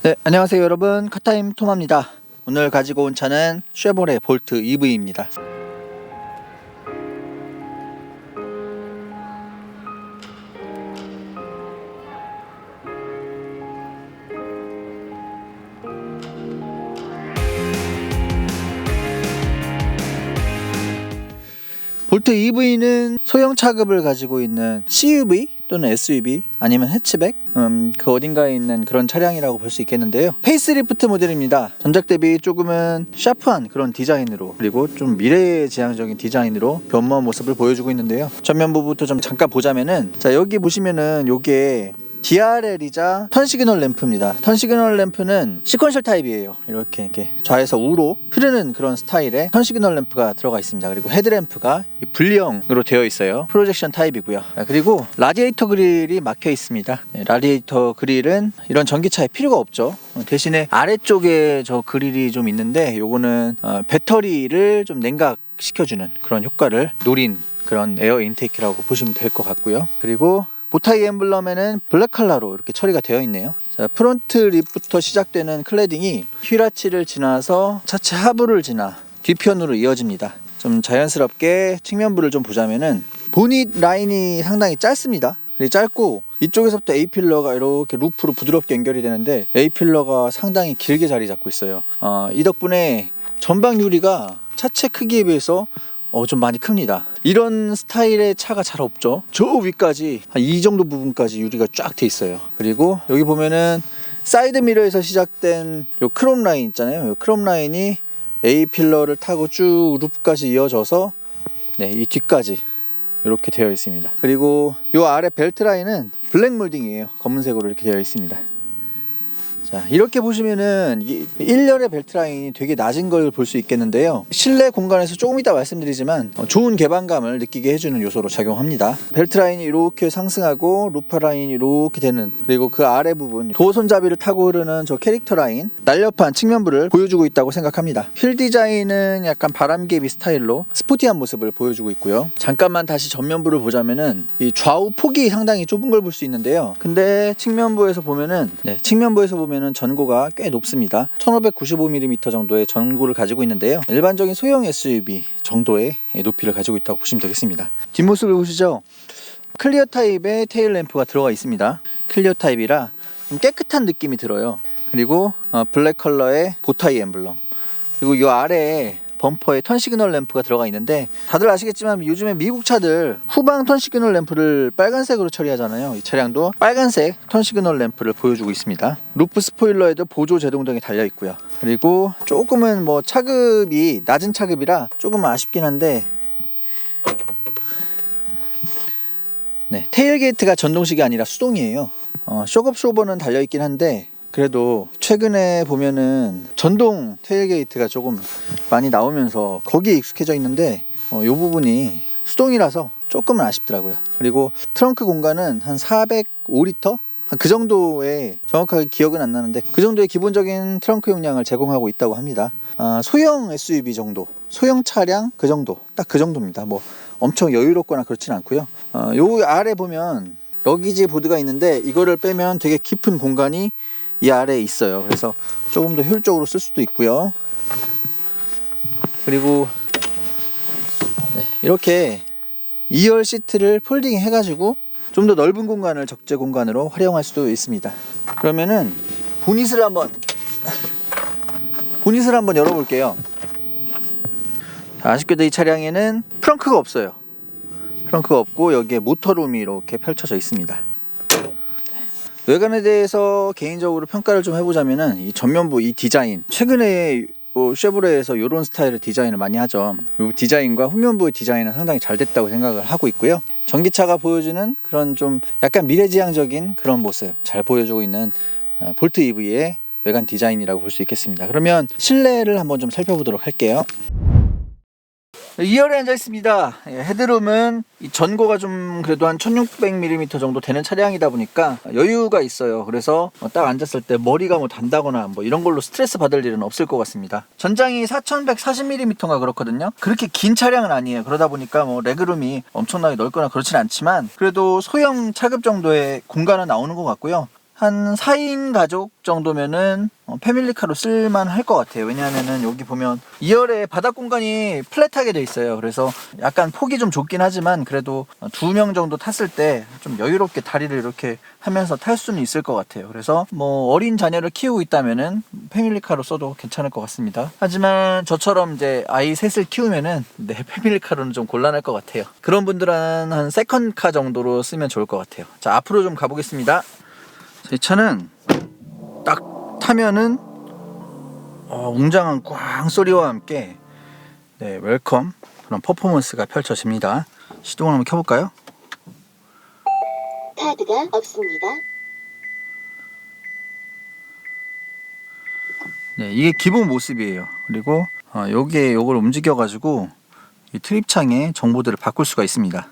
네, 안녕하세요 여러분, 카타임 토마입니다. 오늘 가지고 온 차는 쉐보레 볼트 EV입니다. 볼트 EV는 소형 차급을 가지고 있는 CUV 또는 SUV 아니면 해치백 그 어딘가에 있는 그런 차량이라고 볼 수 있겠는데요. 페이스리프트 모델입니다. 전작 대비 조금은 샤프한 그런 디자인으로, 그리고 좀 미래지향적인 디자인으로 변모한 모습을 보여주고 있는데요. 전면부부터 좀 잠깐 보자면은, 자, 여기 보시면은 요게 DRL이자 턴시그널 램프입니다. 턴시그널 램프는 시퀀셜 타입이에요. 이렇게 좌에서 우로 흐르는 그런 스타일의 턴시그널 램프가 들어가 있습니다. 그리고 헤드램프가 분리형으로 되어 있어요. 프로젝션 타입이고요. 그리고 라디에이터 그릴이 막혀 있습니다. 라디에이터 그릴은 이런 전기차에 필요가 없죠. 대신에 아래쪽에 저 그릴이 좀 있는데, 요거는 배터리를 좀 냉각시켜주는 그런 효과를 노린 그런 에어 인테이크라고 보시면 될 것 같고요. 그리고 보타이 엠블럼에는 블랙 컬러로 이렇게 처리가 되어 있네요. 자, 프론트 립부터 시작되는 클래딩이 휘라치를 지나서 차체 하부를 지나 뒤편으로 이어집니다. 좀 자연스럽게 측면부를 좀 보자면은, 보닛 라인이 상당히 짧습니다. 짧고 이쪽에서부터 A필러가 이렇게 루프로 부드럽게 연결이 되는데, A필러가 상당히 길게 자리 잡고 있어요. 이 덕분에 전방 유리가 차체 크기에 비해서 좀 많이 큽니다. 이런 스타일의 차가 잘 없죠. 저 위까지 한 이 정도 부분까지 유리가 쫙 돼 있어요. 그리고 여기 보면은 사이드 미러에서 시작된 요 크롬 라인 있잖아요. 요 크롬 라인이 A 필러를 타고 쭉 루프까지 이어져서 이 뒤까지 이렇게 되어 있습니다. 그리고 요 아래 벨트 라인은 블랙 몰딩이에요. 검은색으로 이렇게 되어 있습니다. 자, 이렇게 보시면은 1열의 벨트 라인이 되게 낮은 걸 볼 수 있겠는데요. 실내 공간에서 조금 이따 말씀드리지만 좋은 개방감을 느끼게 해주는 요소로 작용합니다. 벨트 라인이 이렇게 상승하고 루프 라인이 이렇게 되는, 그리고 그 아래 부분 도어 손잡이를 타고 흐르는 저 캐릭터 라인, 날렵한 측면부를 보여주고 있다고 생각합니다. 휠 디자인은 약간 바람개비 스타일로 스포티한 모습을 보여주고 있고요. 잠깐만 다시 전면부를 보자면은 이 좌우 폭이 상당히 좁은 걸 볼 수 있는데요. 근데 측면부에서 보면은 전고가 꽤 높습니다. 1595mm 정도의 전고를 가지고 있는데요. 일반적인 소형 SUV 정도의 높이를 가지고 있다고 보시면 되겠습니다. 뒷모습을 보시죠. 클리어 타입의 테일 램프가 들어가 있습니다. 클리어 타입이라 좀 깨끗한 느낌이 들어요. 그리고 블랙 컬러의 보타이 엠블럼, 그리고 이 아래에 범퍼에 턴시그널 램프가 들어가 있는데, 다들 아시겠지만 요즘에 미국 차들 후방 턴시그널 램프를 빨간색으로 처리하잖아요. 이 차량도 빨간색 턴시그널 램프를 보여주고 있습니다. 루프 스포일러에도 보조 제동등이 달려 있고요. 그리고 조금은 차급이 낮은 차급이라 조금 아쉽긴 한데, 테일게이트가 전동식이 아니라 수동이에요. 쇼업 쇼버는 달려 있긴 한데, 그래도 최근에 보면은 전동 테일게이트가 조금 많이 나오면서 거기에 익숙해져 있는데, 이 부분이 수동이라서 조금은 아쉽더라고요. 그리고 트렁크 공간은 한 405리터? 그 정도의, 정확하게 기억은 안 나는데 그 정도의 기본적인 트렁크 용량을 제공하고 있다고 합니다. 소형 SUV 정도, 소형 차량 그 정도, 딱 그 정도입니다. 엄청 여유롭거나 그렇진 않고요. 요 아래 보면 러기지 보드가 있는데, 이거를 빼면 되게 깊은 공간이 이 아래에 있어요. 그래서 조금 더 효율적으로 쓸 수도 있고요. 그리고 이렇게 2열 시트를 폴딩 해가지고 좀 더 넓은 공간을 적재 공간으로 활용할 수도 있습니다. 그러면은 보닛을 한번 열어볼게요. 아쉽게도 이 차량에는 트렁크가 없어요. 트렁크가 없고 여기에 모터룸이 이렇게 펼쳐져 있습니다. 외관에 대해서 개인적으로 평가를 좀 해보자면은, 이 전면부 이 디자인, 최근에 쉐보레에서 이런 스타일의 디자인을 많이 하죠. 이 디자인과 후면부의 디자인은 상당히 잘 됐다고 생각을 하고 있고요. 전기차가 보여주는 그런 좀 약간 미래지향적인 그런 모습 잘 보여주고 있는 볼트 EV의 외관 디자인이라고 볼 수 있겠습니다. 그러면 실내를 한번 좀 살펴보도록 할게요. 2열에 앉아 있습니다. 헤드룸은 이 전고가 좀 그래도 한 1600mm 정도 되는 차량이다 보니까 여유가 있어요. 그래서 딱 앉았을 때 머리가 단다거나 이런 걸로 스트레스 받을 일은 없을 것 같습니다. 전장이 4140mm인가 그렇거든요. 그렇게 긴 차량은 아니에요. 그러다 보니까 레그룸이 엄청나게 넓거나 그렇진 않지만, 그래도 소형 차급 정도의 공간은 나오는 것 같고요. 한 4인 가족 정도면은 패밀리카로 쓸만 할 것 같아요. 왜냐하면은 여기 보면 2열에 바닥 공간이 플랫하게 돼 있어요. 그래서 약간 폭이 좀 좁긴 하지만 그래도 2명 정도 탔을 때 좀 여유롭게 다리를 이렇게 하면서 탈 수는 있을 것 같아요. 그래서 뭐 어린 자녀를 키우고 있다면은 패밀리카로 써도 괜찮을 것 같습니다. 하지만 저처럼 이제 아이 셋을 키우면은 패밀리카로는 좀 곤란할 것 같아요. 그런 분들은 한 세컨카 정도로 쓰면 좋을 것 같아요. 자, 앞으로 좀 가보겠습니다. 이 차는 딱 타면은 웅장한 꽝 소리와 함께 웰컴 그런 퍼포먼스가 펼쳐집니다. 시동을 한번 켜볼까요? 카드가 없습니다. 네, 이게 기본 모습이에요. 그리고 여기에 요걸 움직여 가지고 이 트립창에 정보들을 바꿀 수가 있습니다.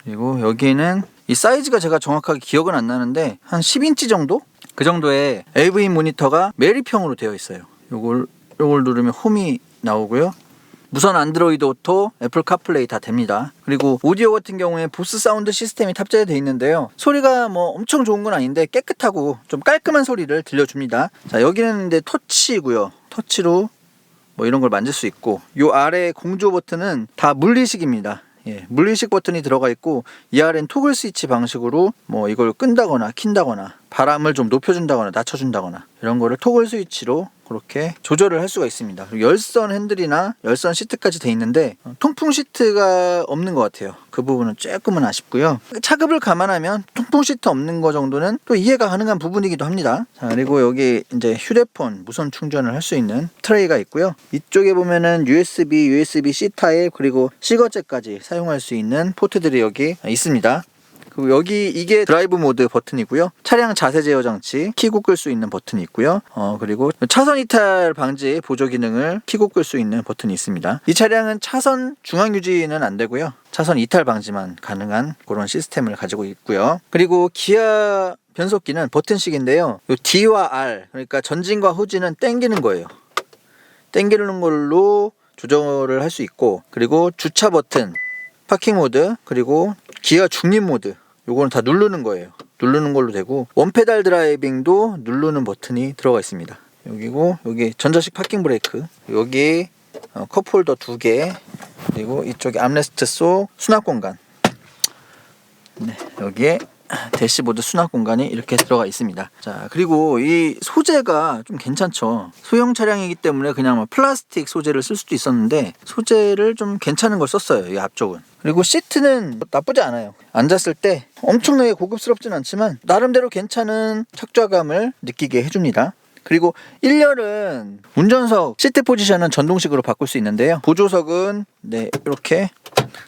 그리고 여기에는 이 사이즈가 제가 정확하게 기억은 안 나는데 한 10인치 정도? 그 정도의 AV 모니터가 매립형으로 되어 있어요. 요걸 누르면 홈이 나오고요. 무선 안드로이드 오토, 애플 카플레이 다 됩니다. 그리고 오디오 같은 경우에 보스 사운드 시스템이 탑재되어 있는데요. 소리가 뭐 엄청 좋은 건 아닌데 깨끗하고 좀 깔끔한 소리를 들려줍니다. 자, 여기는 이제 터치고요. 터치로 뭐 이런 걸 만질 수 있고, 요 아래 공조 버튼은 다 물리식입니다. 예, 물리식 버튼이 들어가 있고 이 아래는 토글 스위치 방식으로 뭐 이걸 끈다거나 킨다거나 바람을 좀 높여준다거나 낮춰준다거나 이런 거를 토글 스위치로 그렇게 조절을 할 수가 있습니다. 그리고 열선 핸들이나 열선 시트까지 돼 있는데 통풍 시트가 없는 것 같아요. 그 부분은 조금은 아쉽고요. 차급을 감안하면 통풍 시트 없는 거 정도는 또 이해가 가능한 부분이기도 합니다. 자, 그리고 여기 이제 휴대폰 무선 충전을 할 수 있는 트레이가 있고요. 이쪽에 보면은 USB-C 타입 그리고 시거잭까지 사용할 수 있는 포트들이 여기 있습니다. 그리고 여기 이게 드라이브 모드 버튼이고요. 차량 자세 제어 장치 키고 끌 수 있는 버튼이 있고요. 그리고 차선 이탈 방지 보조 기능을 키고 끌 수 있는 버튼이 있습니다. 이 차량은 차선 중앙 유지는 안 되고요. 차선 이탈 방지만 가능한 그런 시스템을 가지고 있고요. 그리고 기아 변속기는 버튼식인데요. 요 D와 R 그러니까 전진과 후진은 당기는 거예요. 당기는 걸로 조절을 할 수 있고, 그리고 주차 버튼, 파킹 모드, 그리고 기아 중립 모드 요거는 다 누르는 거예요. 누르는 걸로 되고, 원페달 드라이빙도 누르는 버튼이 들어가 있습니다. 여기고 여기 전자식 파킹 브레이크, 여기 컵홀더 2개, 그리고 이쪽에 암레스트 속 수납 공간, 네, 여기에 대시보드 수납 공간이 이렇게 들어가 있습니다. 자, 그리고 이 소재가 좀 괜찮죠. 소형 차량이기 때문에 그냥 뭐 플라스틱 소재를 쓸 수도 있었는데 소재를 좀 괜찮은 걸 썼어요. 이 앞쪽은. 그리고 시트는 나쁘지 않아요. 앉았을 때 엄청나게 고급스럽진 않지만 나름대로 괜찮은 착좌감을 느끼게 해줍니다. 그리고 1열은 운전석 시트 포지션은 전동식으로 바꿀 수 있는데요. 보조석은 이렇게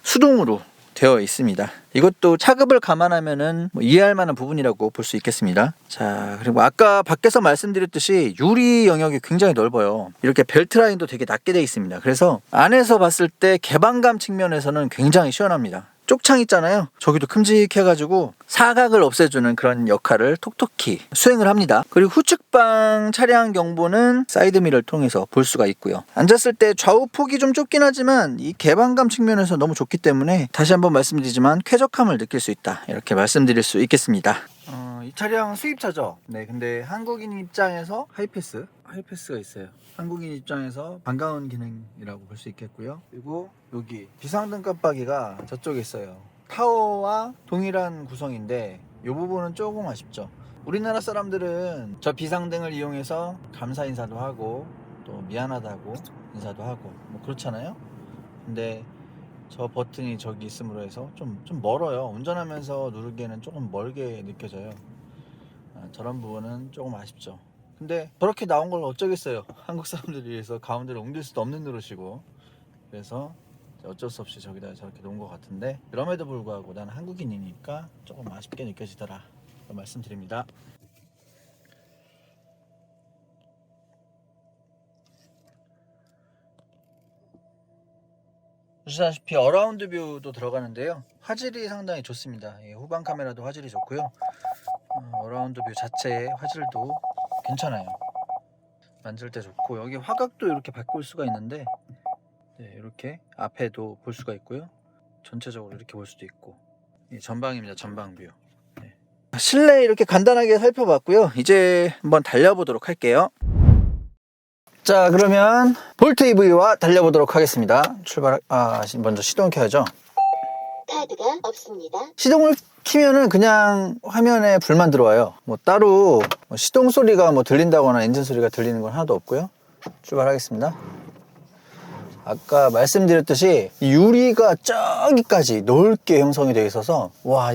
수동으로 되어 있습니다. 이것도 차급을 감안하면은 이해할 만한 부분이라고 볼 수 있겠습니다. 자, 그리고 아까 밖에서 말씀드렸듯이 유리 영역이 굉장히 넓어요. 이렇게 벨트 라인도 되게 낮게 되어 있습니다. 그래서 안에서 봤을 때 개방감 측면에서는 굉장히 시원합니다. 쪽창 있잖아요. 저기도 큼직해가지고 사각을 없애주는 그런 역할을 톡톡히 수행을 합니다. 그리고 후측방 차량 경보는 사이드미러를 통해서 볼 수가 있고요. 앉았을 때 좌우 폭이 좀 좁긴 하지만 이 개방감 측면에서 너무 좋기 때문에 다시 한번 말씀드리지만 쾌적함을 느낄 수 있다, 이렇게 말씀드릴 수 있겠습니다. 이 차량 수입차죠. 네, 근데 한국인 입장에서 하이패스가 있어요. 한국인 입장에서 반가운 기능이라고 볼 수 있겠고요. 그리고 여기 비상등 깜빡이가 저쪽에 있어요. 타워와 동일한 구성인데 이 부분은 조금 아쉽죠. 우리나라 사람들은 저 비상등을 이용해서 감사 인사도 하고 또 미안하다고 인사도 하고 뭐 그렇잖아요. 근데 저 버튼이 저기 있음으로 해서 좀 멀어요. 운전하면서 누르기에는 조금 멀게 느껴져요. 저런 부분은 조금 아쉽죠. 근데 저렇게 나온 걸 어쩌겠어요. 한국 사람들이 위해서 가운데를 옮길 수도 없는 노릇이고, 그래서 어쩔 수 없이 저기다 저렇게 놓은 것 같은데, 그럼에도 불구하고 나는 한국인이니까 조금 아쉽게 느껴지더라, 말씀드립니다. 보시다시피 어라운드 뷰도 들어가는데요. 화질이 상당히 좋습니다. 후방 카메라도 화질이 좋고요. 어라운드 뷰 자체의 화질도 괜찮아요. 만질 때 좋고, 여기 화각도 이렇게 바꿀 수가 있는데 이렇게 앞에도 볼 수가 있고요. 전체적으로 이렇게 볼 수도 있고, 전방입니다. 전방 뷰. 실내 이렇게 간단하게 살펴봤고요. 이제 한번 달려보도록 할게요. 자, 그러면 볼트 EV와 달려보도록 하겠습니다. 먼저 시동 켜야죠. 카드가 없습니다. 시동을 키면은 그냥 화면에 불만 들어와요. 뭐 따로 시동 소리가 뭐 들린다거나 엔진 소리가 들리는 건 하나도 없고요. 출발하겠습니다. 아까 말씀드렸듯이 유리가 저기까지 넓게 형성이 되어 있어서 와,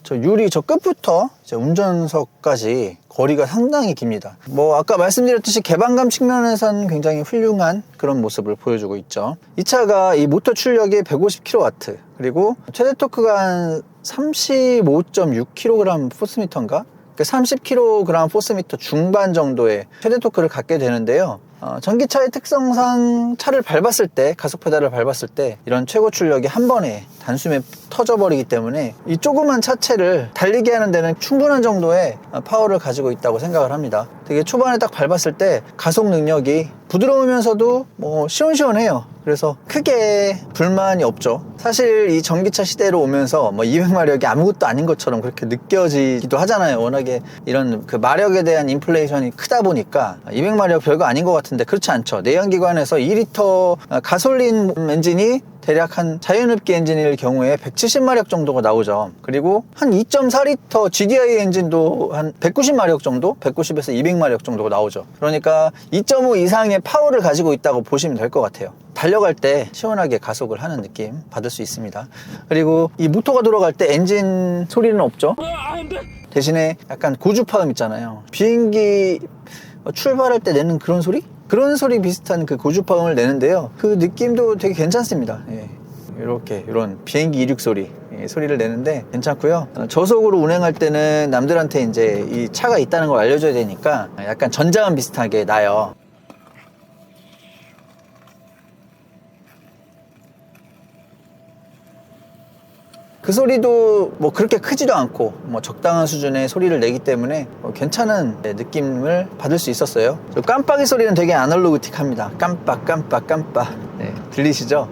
저 유리 저 끝부터 이제 운전석까지 거리가 상당히 깁니다. 뭐 아까 말씀드렸듯이 개방감 측면에선 굉장히 훌륭한 그런 모습을 보여주고 있죠. 이 차가 이 모터 출력이 150kW, 그리고 최대 토크가 한 35.6kg 포스미터인가? 30kg 포스미터 중반 정도의 최대 토크를 갖게 되는데요. 전기차의 특성상 차를 밟았을 때, 가속 페달을 밟았을 때 이런 최고 출력이 한 번에 단숨에 터져버리기 때문에 이 조그만 차체를 달리게 하는 데는 충분한 정도의 파워를 가지고 있다고 생각을 합니다. 되게 초반에 딱 밟았을 때 가속 능력이 부드러우면서도 뭐 시원시원해요. 그래서 크게 불만이 없죠. 사실 이 전기차 시대로 오면서 뭐 200마력이 아무것도 아닌 것처럼 그렇게 느껴지기도 하잖아요. 워낙에 이런 그 마력에 대한 인플레이션이 크다 보니까 200마력 별거 아닌 것 같은데 그렇지 않죠. 내연기관에서 2리터 가솔린 엔진이 대략 한 자연흡기 엔진일 경우에 170마력 정도가 나오죠. 그리고 한 2.4리터 GDI 엔진도 한 190마력 정도? 190에서 200마력 정도가 나오죠. 그러니까 2.5 이상의 파워를 가지고 있다고 보시면 될 것 같아요. 달려갈 때 시원하게 가속을 하는 느낌 받을 수 있습니다. 그리고 이 모터가 돌아갈 때 엔진 소리는 없죠. 대신에 약간 고주파음 있잖아요. 비행기 출발할 때 내는 그런 소리? 그런 소리 비슷한 그 고주파음을 내는데요. 그 느낌도 되게 괜찮습니다. 예. 이런 비행기 이륙 소리, 소리를 내는데 괜찮고요. 저속으로 운행할 때는 남들한테 이제 이 차가 있다는 걸 알려줘야 되니까 약간 전자음 비슷하게 나요. 그 소리도 뭐 그렇게 크지도 않고 뭐 적당한 수준의 소리를 내기 때문에 괜찮은 느낌을 받을 수 있었어요. 깜빡이 소리는 되게 아날로그틱합니다. 깜빡 깜빡 깜빡. 네, 들리시죠?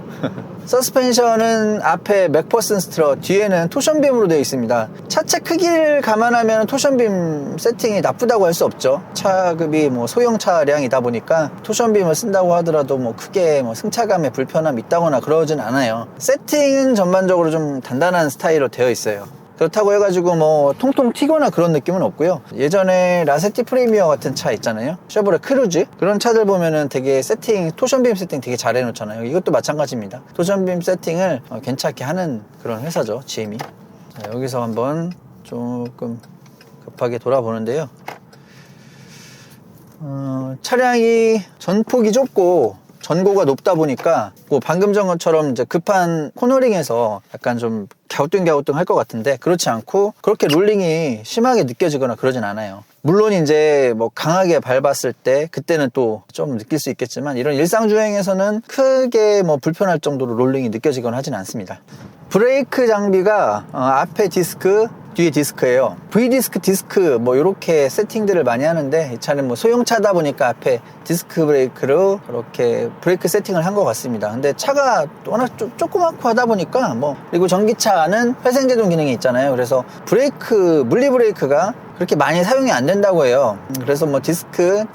서스펜션은 앞에 맥퍼슨 스트럿, 뒤에는 토션빔으로 되어 있습니다. 차체 크기를 감안하면 토션빔 세팅이 나쁘다고 할 수 없죠. 차급이 뭐 소형 차량이다 보니까 토션빔을 쓴다고 하더라도 뭐 크게 뭐 승차감에 불편함이 있다거나 그러진 않아요. 세팅은 전반적으로 좀 단단한 스타일로 되어 있어요. 그렇다고 해가지고 뭐 통통 튀거나 그런 느낌은 없고요. 예전에 라세티 프리미어 같은 차 있잖아요. 쉐보레 크루즈, 그런 차들 보면은 되게 토션빔 세팅 되게 잘 해놓잖아요. 이것도 마찬가지입니다. 토션빔 세팅을 괜찮게 하는 그런 회사죠, GM이. 자, 여기서 한번 조금 급하게 돌아보는데요. 차량이 전폭이 좁고 전고가 높다 보니까 뭐 방금 전처럼 이제 급한 코너링에서 약간 좀 갸우뚱갸우뚱 할 것 같은데 그렇지 않고 그렇게 롤링이 심하게 느껴지거나 그러진 않아요. 물론 이제 뭐 강하게 밟았을 때 그때는 또 좀 느낄 수 있겠지만 이런 일상주행에서는 크게 뭐 불편할 정도로 롤링이 느껴지거나 하진 않습니다. 브레이크 장비가 앞에 디스크, 뒤에 디스크예요. 디스크 뭐 이렇게 세팅들을 많이 하는데 이 차는 뭐 소형차다 보니까 앞에 디스크 브레이크로 그렇게 브레이크 세팅을 한 것 같습니다. 근데 차가 워낙 조그맣고 하다 보니까 뭐, 그리고 전기차는 회생제동 기능이 있잖아요. 그래서 물리 브레이크가 그렇게 많이 사용이 안 된다고 해요. 그래서 뭐 디스크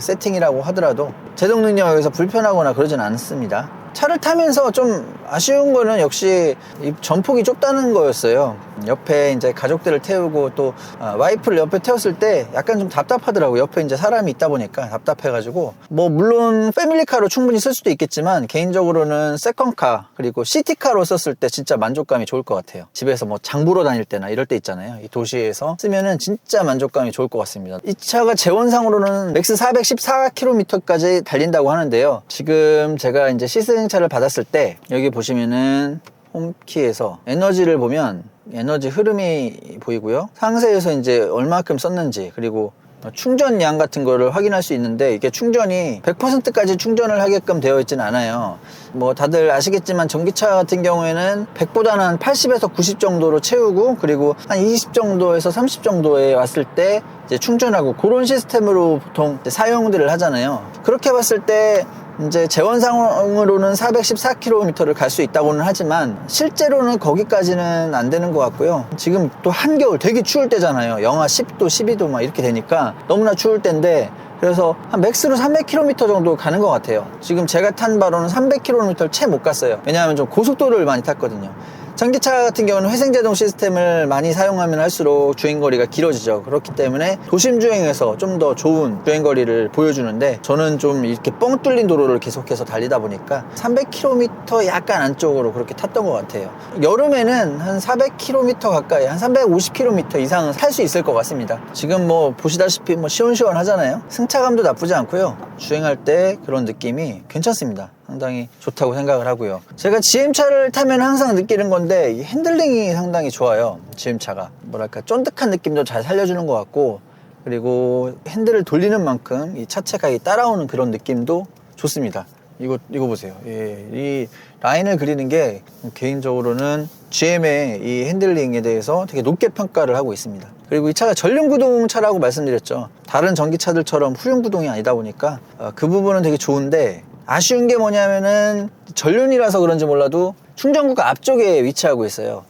세팅이라고 하더라도 제동 능력에서 불편하거나 그러진 않습니다. 차를 타면서 좀 아쉬운 거는 역시 이 전폭이 좁다는 거였어요. 옆에 이제 가족들을 태우고 또 와이프를 옆에 태웠을 때 약간 좀 답답하더라고요. 옆에 이제 사람이 있다 보니까 답답해가지고 뭐 물론 패밀리카로 충분히 쓸 수도 있겠지만 개인적으로는 세컨카 그리고 시티카로 썼을 때 진짜 만족감이 좋을 것 같아요. 집에서 뭐 장 보러 다닐 때나 이럴 때 있잖아요. 이 도시에서 쓰면은 진짜 만족감이 좋을 것 같습니다. 이 차가 재원상으로는 맥스 414km까지 달린다고 하는데요. 지금 제가 이제 시승차를 받았을 때 여기 보시면은 홈키에서 에너지를 보면 에너지 흐름이 보이고요. 상세에서 이제 얼마큼 썼는지 그리고 충전량 같은 거를 확인할 수 있는데 이게 충전이 100%까지 충전을 하게끔 되어 있진 않아요. 뭐 다들 아시겠지만 전기차 같은 경우에는 100보다는 한 80에서 90 정도로 채우고 그리고 한 20 정도에서 30 정도에 왔을 때 이제 충전하고 그런 시스템으로 보통 사용들을 하잖아요. 그렇게 봤을 때 이제 재원상으로는 414km를 갈 수 있다고는 하지만 실제로는 거기까지는 안 되는 것 같고요. 지금 또 한겨울 되게 추울 때잖아요. 영하 10도, 12도 막 이렇게 되니까 너무나 추울 때인데, 그래서 한 맥스로 300km 정도 가는 것 같아요. 지금 제가 탄 바로는 300km를 채 못 갔어요. 왜냐하면 좀 고속도로를 많이 탔거든요. 전기차 같은 경우는 회생제동 시스템을 많이 사용하면 할수록 주행거리가 길어지죠. 그렇기 때문에 도심 주행에서 좀 더 좋은 주행거리를 보여주는데, 저는 좀 이렇게 뻥 뚫린 도로를 계속해서 달리다 보니까 300km 약간 안쪽으로 그렇게 탔던 것 같아요. 여름에는 한 400km 가까이, 한 350km 이상은 탈 수 있을 것 같습니다. 지금 뭐 보시다시피 뭐 시원시원하잖아요. 승차감도 나쁘지 않고요. 주행할 때 그런 느낌이 괜찮습니다. 상당히 좋다고 생각을 하고요. 제가 GM차를 타면 항상 느끼는 건데, 이 핸들링이 상당히 좋아요. GM차가 뭐랄까 쫀득한 느낌도 잘 살려주는 것 같고, 그리고 핸들을 돌리는 만큼 이 차체가 따라오는 그런 느낌도 좋습니다. 이거 보세요. 예, 이 라인을 그리는 게 개인적으로는 GM의 이 핸들링에 대해서 되게 높게 평가를 하고 있습니다. 그리고 이 차가 전륜구동 차라고 말씀드렸죠. 다른 전기차들처럼 후륜구동이 아니다 보니까 그 부분은 되게 좋은데, 아쉬운 게 뭐냐면은 전륜이라서 그런지 몰라도 충전구가 앞쪽에 위치하고 있어요.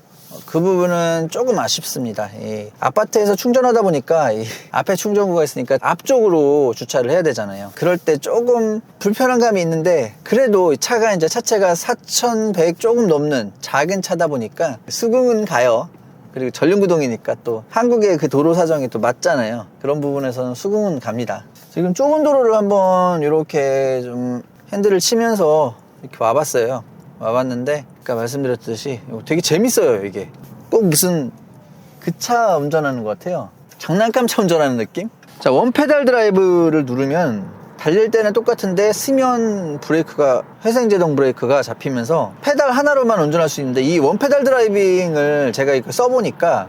그 부분은 조금 아쉽습니다. 이 아파트에서 충전하다 보니까 이 앞에 충전구가 있으니까 앞쪽으로 주차를 해야 되잖아요. 그럴 때 조금 불편한 감이 있는데, 그래도 이 차가 이제 차체가 4100 조금 넘는 작은 차다 보니까 수긍은 가요. 그리고 전륜구동이니까 또 한국의 그 도로 사정이 또 맞잖아요. 그런 부분에서는 수긍은 갑니다. 지금 좁은 도로를 한번 이렇게 좀 핸들을 치면서 이렇게 와봤어요. 와봤는데 아까 말씀드렸듯이 되게 재밌어요. 이게 꼭 무슨 그 차 운전하는 것 같아요. 장난감 차 운전하는 느낌? 자, 원페달 드라이브를 누르면 달릴 때는 똑같은데 스면 브레이크가, 회생제동 브레이크가 잡히면서 페달 하나로만 운전할 수 있는데, 이 원페달 드라이빙을 제가 이거 써보니까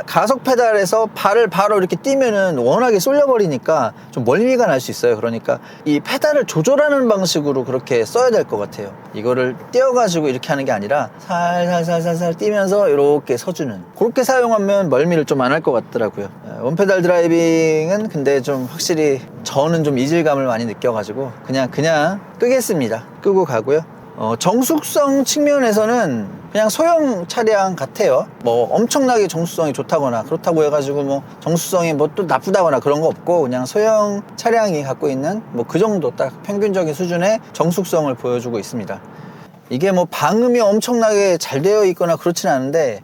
가속 페달에서 발을 바로 이렇게 띄면은 워낙에 쏠려버리니까 좀 멀미가 날 수 있어요. 그러니까 이 페달을 조절하는 방식으로 그렇게 써야 될 것 같아요. 이거를 띄어가지고 이렇게 하는 게 아니라 살살살살살 띄면서 이렇게 서주는, 그렇게 사용하면 멀미를 좀 안 할 것 같더라고요. 원페달 드라이빙은 근데 좀 확실히 저는 좀 이질감을 많이 느껴가지고 그냥 끄겠습니다. 끄고 가고요. 정숙성 측면에서는 그냥 소형 차량 같아요. 뭐 엄청나게 정수성이 좋다거나 그렇다고 해가지고 뭐 정수성이 뭐 또 나쁘다거나 그런 거 없고, 그냥 소형 차량이 갖고 있는 뭐 그 정도 딱 평균적인 수준의 정숙성을 보여주고 있습니다. 이게 뭐 방음이 엄청나게 잘 되어 있거나 그렇진 않은데,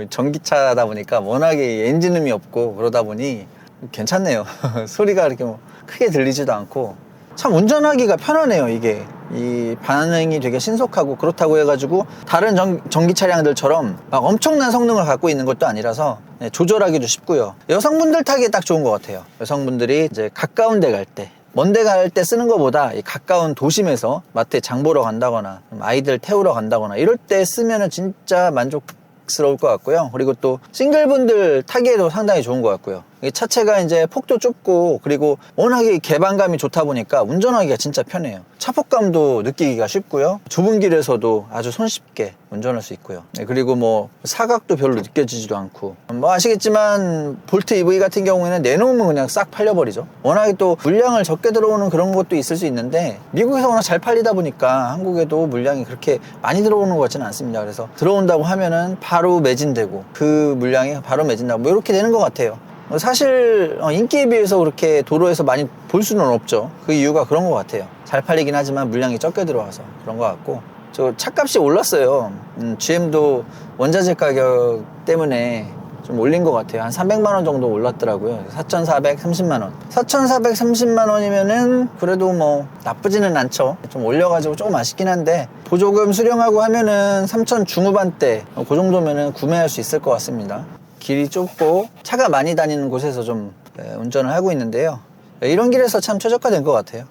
전기차다 보니까 워낙에 엔진음이 없고 그러다 보니 괜찮네요. 소리가 이렇게 뭐 크게 들리지도 않고 참 운전하기가 편하네요. 이게 이 반응이 되게 신속하고, 그렇다고 해가지고 다른 전기 차량들처럼 막 엄청난 성능을 갖고 있는 것도 아니라서 조절하기도 쉽고요. 여성분들 타기에 딱 좋은 것 같아요. 여성분들이 이제 가까운 데 갈 때, 먼 데 갈 때 쓰는 것보다 이 가까운 도심에서 마트에 장 보러 간다거나 아이들 태우러 간다거나 이럴 때 쓰면은 진짜 만족스러울 것 같고요. 그리고 또 싱글분들 타기에도 상당히 좋은 것 같고요. 차체가 이제 폭도 좁고, 그리고 워낙에 개방감이 좋다 보니까 운전하기가 진짜 편해요. 차폭감도 느끼기가 쉽고요. 좁은 길에서도 아주 손쉽게 운전할 수 있고요. 그리고 뭐 사각도 별로 느껴지지도 않고, 뭐 아시겠지만 볼트 EV 같은 경우에는 내놓으면 그냥 싹 팔려버리죠. 워낙에 또 물량을 적게 들어오는 그런 것도 있을 수 있는데, 미국에서 워낙 잘 팔리다 보니까 한국에도 물량이 그렇게 많이 들어오는 것 같지는 않습니다. 그래서 들어온다고 하면은 바로 매진되고, 그 물량이 바로 매진되고 뭐 이렇게 되는 것 같아요. 사실 인기에 비해서 그렇게 도로에서 많이 볼 수는 없죠. 그 이유가 그런 것 같아요. 잘 팔리긴 하지만 물량이 적게 들어와서 그런 것 같고, 저 차값이 올랐어요. GM도 원자재 가격 때문에 좀 올린 것 같아요. 한 300만원 정도 올랐더라고요. 4,430만원. 4,430만원이면은 그래도 뭐 나쁘지는 않죠. 좀 올려가지고 조금 아쉽긴 한데, 보조금 수령하고 하면은 3,000 중후반대, 그 정도면은 구매할 수 있을 것 같습니다. 길이 좁고 차가 많이 다니는 곳에서 좀 운전을 하고 있는데요. 이런 길에서 참 최적화된 것 같아요.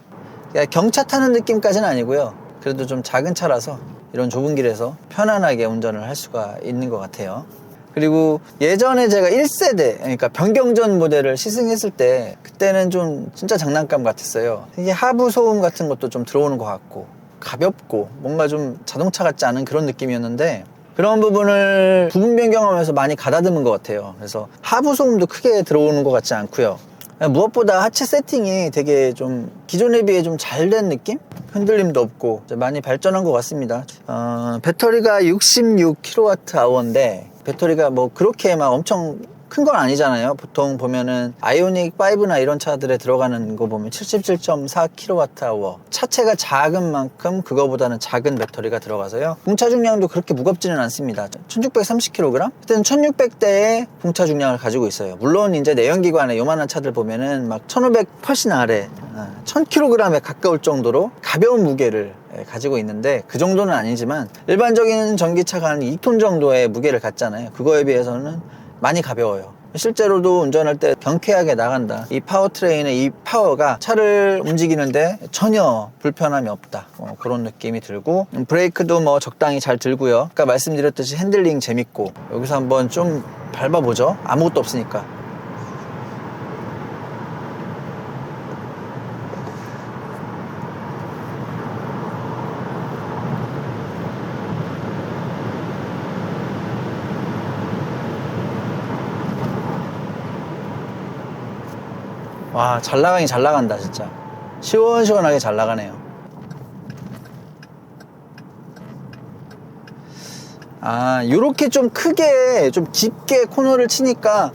경차 타는 느낌까지는 아니고요. 그래도 좀 작은 차라서 이런 좁은 길에서 편안하게 운전을 할 수가 있는 것 같아요. 그리고 예전에 제가 1세대, 그러니까 변경전 모델을 시승했을 때, 그때는 좀 진짜 장난감 같았어요. 이게 하부 소음 같은 것도 좀 들어오는 것 같고, 가볍고 뭔가 좀 자동차 같지 않은 그런 느낌이었는데, 그런 부분을 부분 변경하면서 많이 가다듬은 것 같아요. 그래서 하부 소음도 크게 들어오는 것 같지 않고요. 무엇보다 하체 세팅이 되게 좀 기존에 비해 좀 잘 된 느낌? 흔들림도 없고 많이 발전한 것 같습니다. 배터리가 66kWh인데 배터리가 뭐 그렇게 막 엄청 큰 건 아니잖아요. 보통 보면은 아이오닉 5나 이런 차들에 들어가는 거 보면 77.4kWh, 차체가 작은 만큼 그거보다는 작은 배터리가 들어가서요, 풍차 중량도 그렇게 무겁지는 않습니다. 1630kg? 그때는 1600대의 풍차 중량을 가지고 있어요. 물론 이제 내연기관의 요만한 차들 보면은 막 1500 훨씬 아래 1000kg에 가까울 정도로 가벼운 무게를 가지고 있는데, 그 정도는 아니지만 일반적인 전기차가 한 2톤 정도의 무게를 갖잖아요. 그거에 비해서는 많이 가벼워요. 실제로도 운전할 때 경쾌하게 나간다. 이 파워트레인의 이 파워가 차를 움직이는데 전혀 불편함이 없다. 그런 느낌이 들고, 브레이크도 뭐 적당히 잘 들고요. 아까 말씀드렸듯이 핸들링 재밌고, 여기서 한번 좀 밟아보죠. 아무것도 없으니까. 와, 잘 나가긴 잘 나간다. 진짜 시원시원하게 잘 나가네요. 요렇게 좀 크게 좀 깊게 코너를 치니까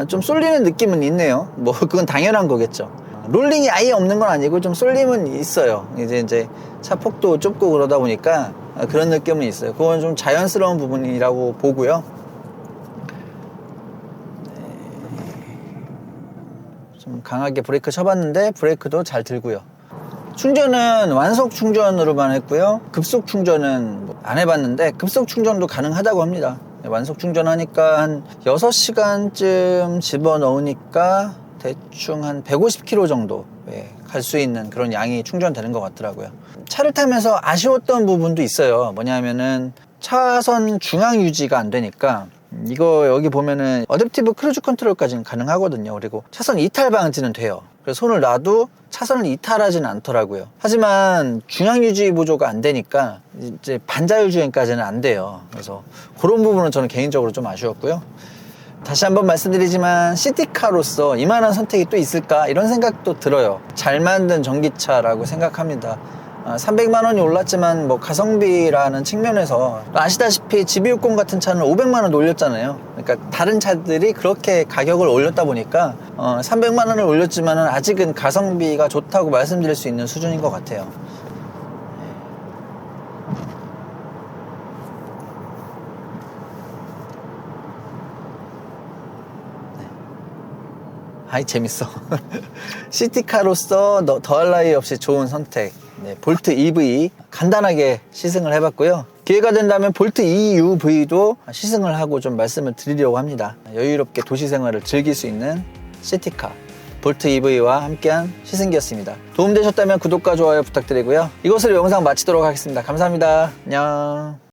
좀 쏠리는 느낌은 있네요. 뭐 그건 당연한 거겠죠. 롤링이 아예 없는 건 아니고 좀 쏠림은 있어요. 이제 차 폭도 좁고 그러다 보니까 그런 느낌은 있어요. 그건 좀 자연스러운 부분이라고 보고요. 좀 강하게 브레이크 쳐봤는데 브레이크도 잘 들고요. 충전은 완속 충전으로만 했고요. 급속 충전은 안 해봤는데 급속 충전도 가능하다고 합니다. 완속 충전하니까 한 6시간쯤 집어넣으니까 대충 한 150km 정도 갈 수 있는 그런 양이 충전되는 것 같더라고요. 차를 타면서 아쉬웠던 부분도 있어요. 뭐냐면은 차선 중앙 유지가 안 되니까, 이거 여기 보면은 어댑티브 크루즈 컨트롤까지는 가능하거든요. 그리고 차선 이탈 방지는 돼요. 그래서 손을 놔도 차선을 이탈하지는 않더라고요. 하지만 중앙 유지 보조가 안 되니까 이제 반자율 주행까지는 안 돼요. 그래서 그런 부분은 저는 개인적으로 좀 아쉬웠고요. 다시 한번 말씀드리지만 시티카로서 이만한 선택이 또 있을까, 이런 생각도 들어요. 잘 만든 전기차라고 생각합니다. 300만 원이 올랐지만 뭐 가성비라는 측면에서 아시다시피 GV60 같은 차는 500만 원 올렸잖아요. 그러니까 다른 차들이 그렇게 가격을 올렸다 보니까 300만 원을 올렸지만 아직은 가성비가 좋다고 말씀드릴 수 있는 수준인 것 같아요. 아이 재밌어. 시티카로서 더할 나위 없이 좋은 선택. 볼트 EV 간단하게 시승을 해봤고요. 기회가 된다면 볼트 EUV도 시승을 하고 좀 말씀을 드리려고 합니다. 여유롭게 도시 생활을 즐길 수 있는 시티카 볼트 EV와 함께한 시승기였습니다. 도움되셨다면 구독과 좋아요 부탁드리고요. 이것으로 영상 마치도록 하겠습니다. 감사합니다. 안녕.